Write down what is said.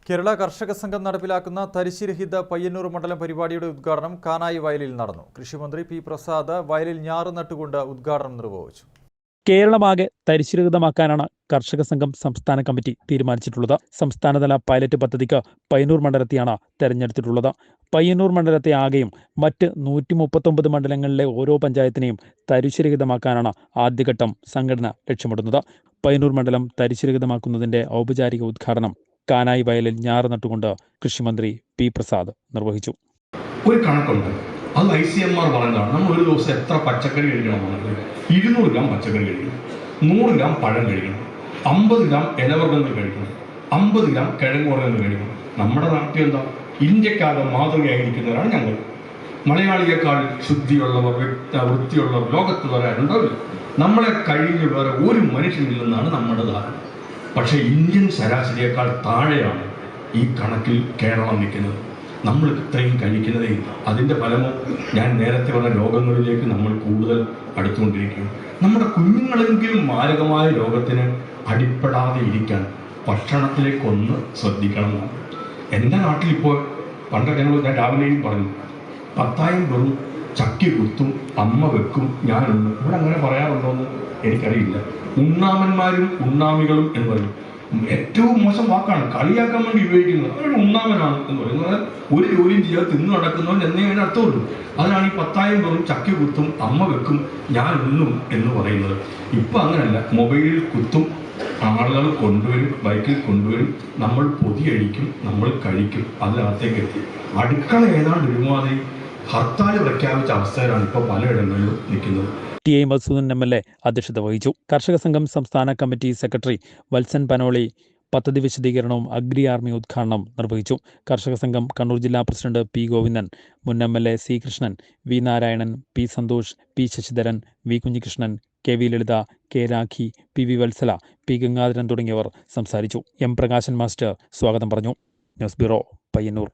കേരള കർഷക സംഘം നടപ്പിലാക്കുന്ന തരിശുരഹിത പയ്യന്നൂർ മണ്ഡലം പരിപാടിയുടെ ഉദ്ഘാടനം കാനായി വയലിൽ നടന്നു. കൃഷിമന്ത്രി പി പ്രസാദ് വയലിൽ ഞാറ് നട്ടുകൊണ്ട് ഉദ്ഘാടനം നിർവഹിച്ചു. കേരളമാകെ തരിശുരഹിതമാക്കാനാണ് കർഷക സംഘം സംസ്ഥാന കമ്മിറ്റി തീരുമാനിച്ചിട്ടുള്ളത്. സംസ്ഥാനതല പൈലറ്റ് പദ്ധതിക്ക് പയ്യന്നൂർ മണ്ഡലത്തെയാണ് തെരഞ്ഞെടുത്തിട്ടുള്ളത്. പയ്യന്നൂർ മണ്ഡലത്തെ ആകെയും മറ്റ് 139 മണ്ഡലങ്ങളിലെ ഓരോ പഞ്ചായത്തിനെയും തരിശുരഹിതമാക്കാനാണ് ആദ്യഘട്ടം സംഘടന ലക്ഷ്യമിടുന്നത്. പയ്യന്നൂർ മണ്ഡലം തരിശുരഹിതമാക്കുന്നതിന്റെ ഔപചാരിക ഉദ്ഘാടനം കാനായി വയലിൽ ഞാറ് നട്ടുകൊണ്ട് കൃഷിമന്ത്രി പി പ്രസാദ് നിർവഹിച്ചു. ഒരു കണക്കുണ്ട്, അത് ICMR പറഞ്ഞതാണ്. നമ്മൾ ഒരു ദിവസം എത്ര പച്ചക്കറി കഴിക്കണമെന്നുള്ളത് 200 ഗ്രാം പച്ചക്കറി കഴിക്കണം, 100 ഗ്രാം പഴം കഴിക്കണം, 50 ഗ്രാം ഇലവർഗ്ഗങ്ങൾ കഴിക്കണം, 50 ഗ്രാം കിഴങ്ങ് വർഗ്ഗങ്ങൾ കഴിക്കണം. നമ്മുടെ നാട്ടിൽ എന്താ, ഇന്ത്യക്കാകെ മാതൃകയായിരിക്കുന്നവരാണ് ഞങ്ങൾ. മലയാളിയേക്കാൾ ശുദ്ധിയുള്ളവർ, വൃത്തിയുള്ളവർ ലോകത്ത് വരാനുണ്ടാവില്ല. നമ്മളെ കഴിഞ്ഞ് വേറെ ഒരു മനുഷ്യനില്ലെന്നാണ് നമ്മുടെ ധാരണ. പക്ഷേ ഇന്ത്യൻ ശരാശരിയേക്കാൾ താഴെയാണ് ഈ കണക്കിൽ കേരളം നിൽക്കുന്നത്. നമ്മൾ ഇത്രയും കഴിക്കുന്നതേ ഇല്ല. അതിൻ്റെ ഫലമോ ഞാൻ നേരത്തെ പറഞ്ഞ രോഗങ്ങളിലേക്ക് നമ്മൾ കൂടുതൽ അടുത്തുകൊണ്ടിരിക്കുകയാണ്. നമ്മുടെ കുഞ്ഞുങ്ങളെങ്കിലും മാരകമായ രോഗത്തിന് അടിപ്പെടാതെ ഇരിക്കാൻ ഭക്ഷണത്തിലേക്കൊന്ന് ശ്രദ്ധിക്കണം. എൻ്റെ നാട്ടിലിപ്പോൾ പണ്ടൊക്കെ ഞാൻ രാവിലെയും പറഞ്ഞു, 10,000 വെറും ചക്കി കുത്തും അമ്മ വെക്കും ഞാനുണ്ട്. ഇവിടെ അങ്ങനെ പറയാറുണ്ടോയെന്ന് എനിക്കറിയില്ല. ഉണ്ണാമന്മാരും ഉണ്ണാമികളും എന്ന് പറയും. ഏറ്റവും മോശം വാക്കാണ്, കളിയാക്കാൻ വേണ്ടി ഉപയോഗിക്കുന്നത്. അവരുടെ ഉണ്ണാമനാണ് എന്ന് പറയുന്നത്. ഒരു ജോലിയും ചെയ്യാതെ തിന്നു നടക്കുന്നവൻ എന്നേ അതിന് അർത്ഥമുള്ളൂ. അതിനാണ് ഈ 10,000 വെറും ചക്കി കുത്തും അമ്മ വെക്കും ഞാൻ ഉണ്ണും എന്ന് പറയുന്നത്. ഇപ്പം അങ്ങനെയല്ല, മൊബൈലിൽ കുത്തും, ആളുകൾ കൊണ്ടുവരും, ബൈക്കിൽ കൊണ്ടുവരും, നമ്മൾ പൊതിയടിക്കും, നമ്മൾ കഴിക്കും, അതിനകത്തേക്ക് എത്തി. അടുക്കള ഏതാണ്ട് ഒരുമാതിരി ഹർത്താൽ പ്രഖ്യാപിച്ച അവസ്ഥയിലാണ് ഇപ്പോൾ പലയിടങ്ങളിലും നിൽക്കുന്നത്. ടി.ഐ. മധുസൂദൻ MLA അധ്യക്ഷത വഹിച്ചു. കർഷക സംഘം സംസ്ഥാന കമ്മിറ്റി സെക്രട്ടറി വത്സൻ പനോളി പദ്ധതി വിശദീകരണവും അഗ്രി ആർമി ഉദ്ഘാടനം നിർവഹിച്ചു. കർഷക സംഘം കണ്ണൂർ ജില്ലാ പ്രസിഡന്റ് പി ഗോവിന്ദൻ, മുൻ MLA C Krishnan, V Narayanan, P Santhosh, P Sasidharan, V Kunhikrishnan, K V Lalitha, K Rakhi, P V Valsala, P Gangadharan തുടങ്ങിയവർ സംസാരിച്ചു. എം പ്രകാശൻ മാസ്റ്റർ സ്വാഗതം പറഞ്ഞു. News bureau, Payyanur.